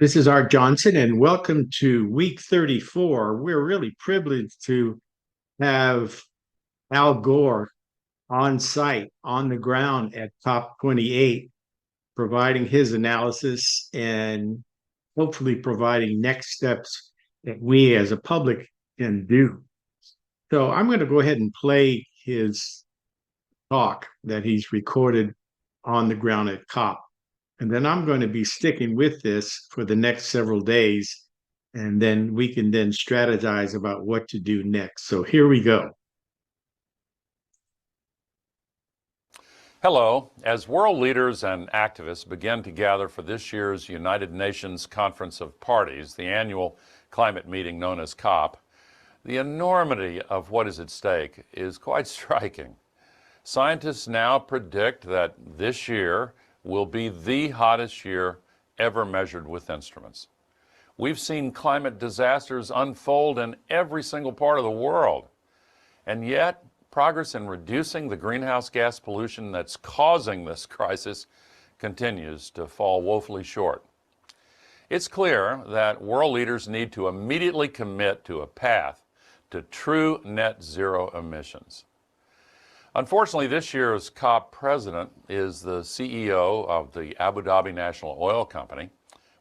This is Art Johnson, and welcome to week 34. We're really privileged to have Al Gore on site, on the ground at COP28, providing his analysis and hopefully providing next steps that we as a public can do. So I'm going to go ahead and play his talk that he's recorded on the ground at COP. And then I'm going to be sticking with this for the next several days. And then we can then strategize about what to do next. So here we go. Hello. As world leaders and activists begin to gather for this year's United Nations Conference of Parties, the annual climate meeting known as COP, the enormity of what is at stake is quite striking. Scientists now predict that this year will be the hottest year ever measured with instruments. We've seen climate disasters unfold in every single part of the world, and yet progress in reducing the greenhouse gas pollution that's causing this crisis continues to fall woefully short. It's clear that world leaders need to immediately commit to a path to true net zero emissions. Unfortunately, this year's COP president is the CEO of the Abu Dhabi National Oil Company,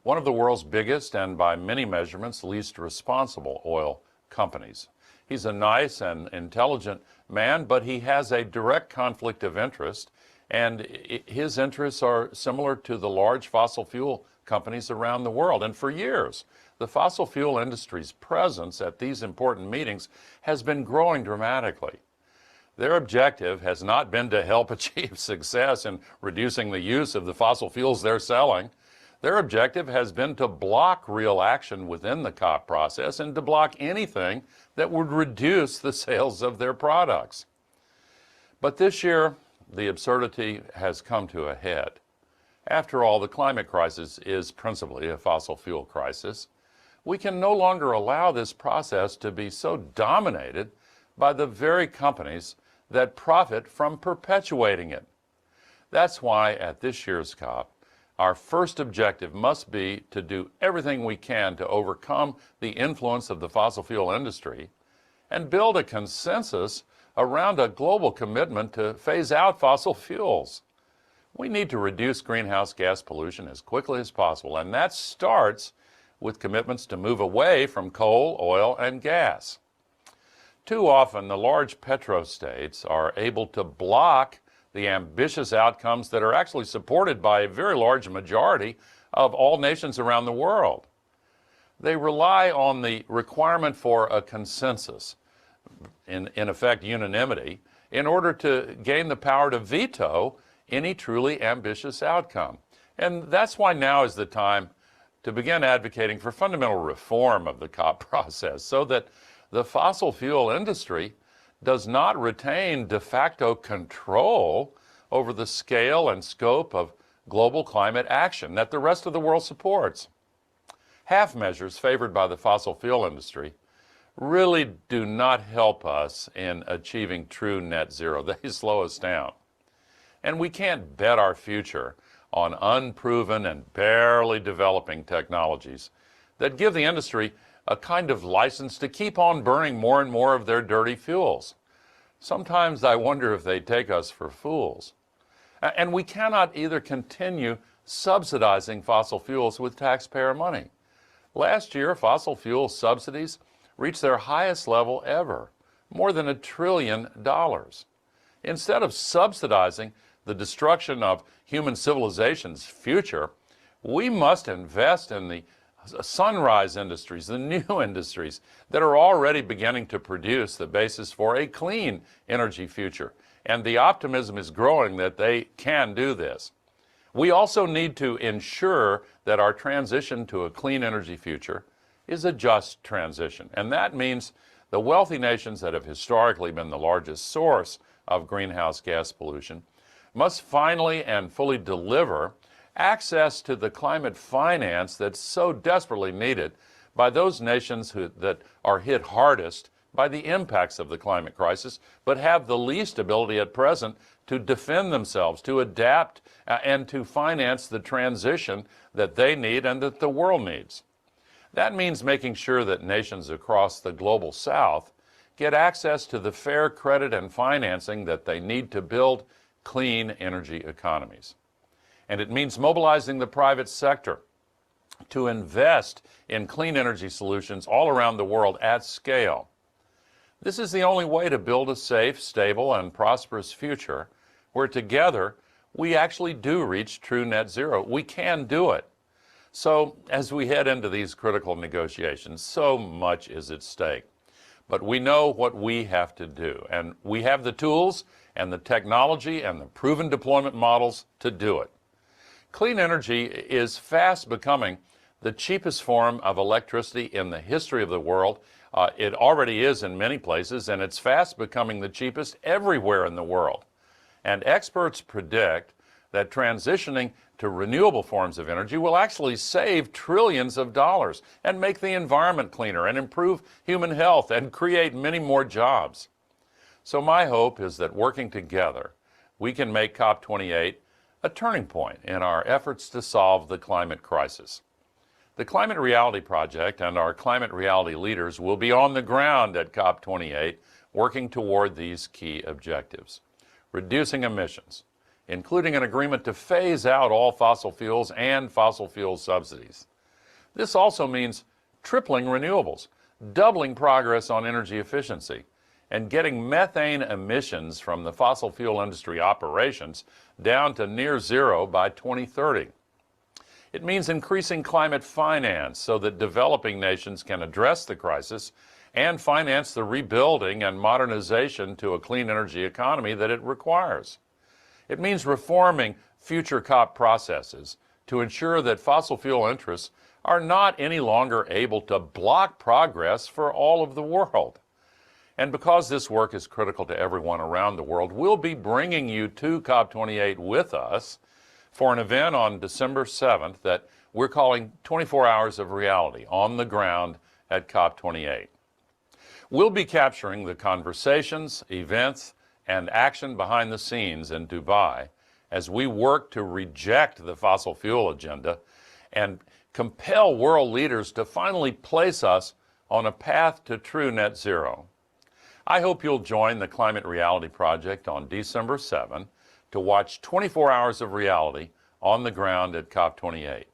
one of the world's biggest and by many measurements least responsible oil companies. He's a nice and intelligent man, but he has a direct conflict of interest, and his interests are similar to the large fossil fuel companies around the world. And for years, the fossil fuel industry's presence at these important meetings has been growing dramatically. Their objective has not been to help achieve success in reducing the use of the fossil fuels they're selling. Their objective has been to block real action within the COP process and to block anything that would reduce the sales of their products. But this year, the absurdity has come to a head. After all, the climate crisis is principally a fossil fuel crisis. We can no longer allow this process to be so dominated by the very companies that profit from perpetuating it. That's why at this year's COP, our first objective must be to do everything we can to overcome the influence of the fossil fuel industry and build a consensus around a global commitment to phase out fossil fuels. We need to reduce greenhouse gas pollution as quickly as possible, and that starts with commitments to move away from coal, oil, and gas. Too often, the large petrostates are able to block the ambitious outcomes that are actually supported by a very large majority of all nations around the world. They rely on the requirement for a consensus, in effect unanimity, in order to gain the power to veto any truly ambitious outcome. And that's why now is the time to begin advocating for fundamental reform of the COP process so that the fossil fuel industry does not retain de facto control over the scale and scope of global climate action that the rest of the world supports. Half measures favored by the fossil fuel industry really do not help us in achieving true net zero. They slow us down. And we can't bet our future on unproven and barely developing technologies that give the industry a kind of license to keep on burning more and more of their dirty fuels. Sometimes I wonder if they take us for fools. And we cannot either continue subsidizing fossil fuels with taxpayer money. Last year, fossil fuel subsidies reached their highest level ever, more than $1 trillion. Instead of subsidizing the destruction of human civilization's future, we must invest in the sunrise industries, the new industries that are already beginning to produce the basis for a clean energy future. And the optimism is growing that they can do this. We also need to ensure that our transition to a clean energy future is a just transition. And that means the wealthy nations that have historically been the largest source of greenhouse gas pollution must finally and fully deliver access to the climate finance that's so desperately needed by those nations that are hit hardest by the impacts of the climate crisis, but have the least ability at present to defend themselves, to adapt, and to finance the transition that they need and that the world needs. That means making sure that nations across the global south get access to the fair credit and financing that they need to build clean energy economies. And it means mobilizing the private sector to invest in clean energy solutions all around the world at scale. This is the only way to build a safe, stable, and prosperous future where together we actually do reach true net zero. We can do it. So as we head into these critical negotiations, so much is at stake. But we know what we have to do, and we have the tools and the technology and the proven deployment models to do it. Clean energy is fast becoming the cheapest form of electricity in the history of the world. It already is in many places, and it's fast becoming the cheapest everywhere in the world. And experts predict that transitioning to renewable forms of energy will actually save trillions of dollars and make the environment cleaner and improve human health and create many more jobs. So my hope is that working together, we can make COP28 a turning point in our efforts to solve the climate crisis. The Climate Reality Project and our climate reality leaders will be on the ground at COP28 working toward these key objectives: reducing emissions, including an agreement to phase out all fossil fuels and fossil fuel subsidies. This also means tripling renewables, doubling progress on energy efficiency, and getting methane emissions from the fossil fuel industry operations down to near zero by 2030. It means increasing climate finance so that developing nations can address the crisis and finance the rebuilding and modernization to a clean energy economy that it requires. It means reforming future COP processes to ensure that fossil fuel interests are not any longer able to block progress for all of the world. And because this work is critical to everyone around the world, we'll be bringing you to COP28 with us for an event on December 7th that we're calling 24 Hours of Reality on the ground at COP28. We'll be capturing the conversations, events, and action behind the scenes in Dubai as we work to reject the fossil fuel agenda and compel world leaders to finally place us on a path to true net zero. I hope you'll join the Climate Reality Project on December 7 to watch 24 Hours of Reality on the ground at COP28.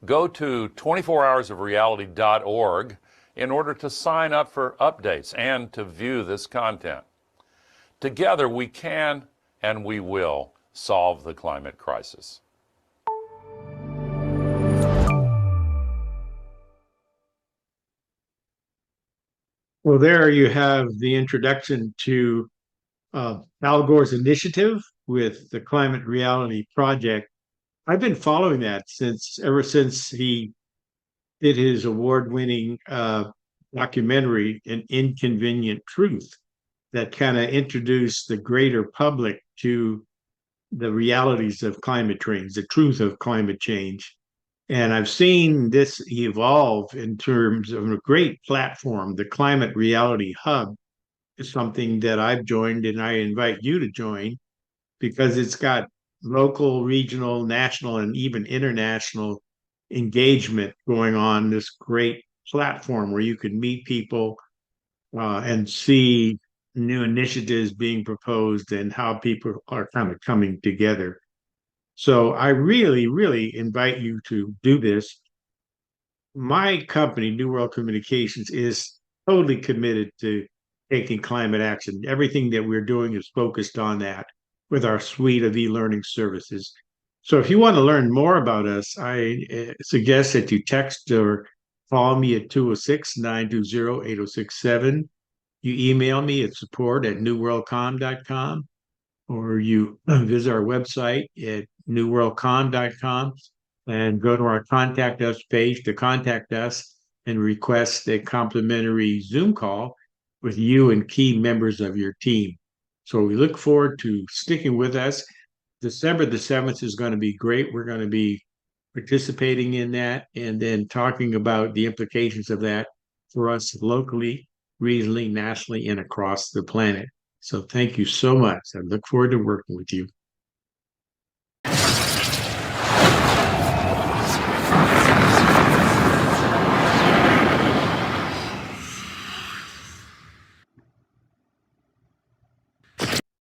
Go to 24hoursofreality.org in order to sign up for updates and to view this content. Together we can and we will solve the climate crisis. Well, there you have the introduction to Al Gore's initiative with the Climate Reality Project. I've been following that ever since he did his award-winning documentary, An Inconvenient Truth, that kind of introduced the greater public to the realities of climate change, the truth of climate change. And I've seen this evolve in terms of a great platform. The Climate Reality Hub is something that I've joined, and I invite you to join because it's got local, regional, national, and even international engagement going on. This great platform where you can meet people and see new initiatives being proposed and how people are kind of coming together. So I really, really invite you to do this. My company, New World Communications, is totally committed to taking climate action. Everything that we're doing is focused on that with our suite of e-learning services. So if you want to learn more about us, I suggest that you text or call me at 206-920-8067. You email me at support@newworldcom.com, or you visit our website at newworldcom.com and go to our contact us page to contact us and request a complimentary Zoom call with you and key members of your team. So we look forward to sticking with us. December the 7th is going to be great. We're going to be participating in that and then talking about the implications of that for us locally regionally, nationally, and across the planet. So thank you so much. I look forward to working with you.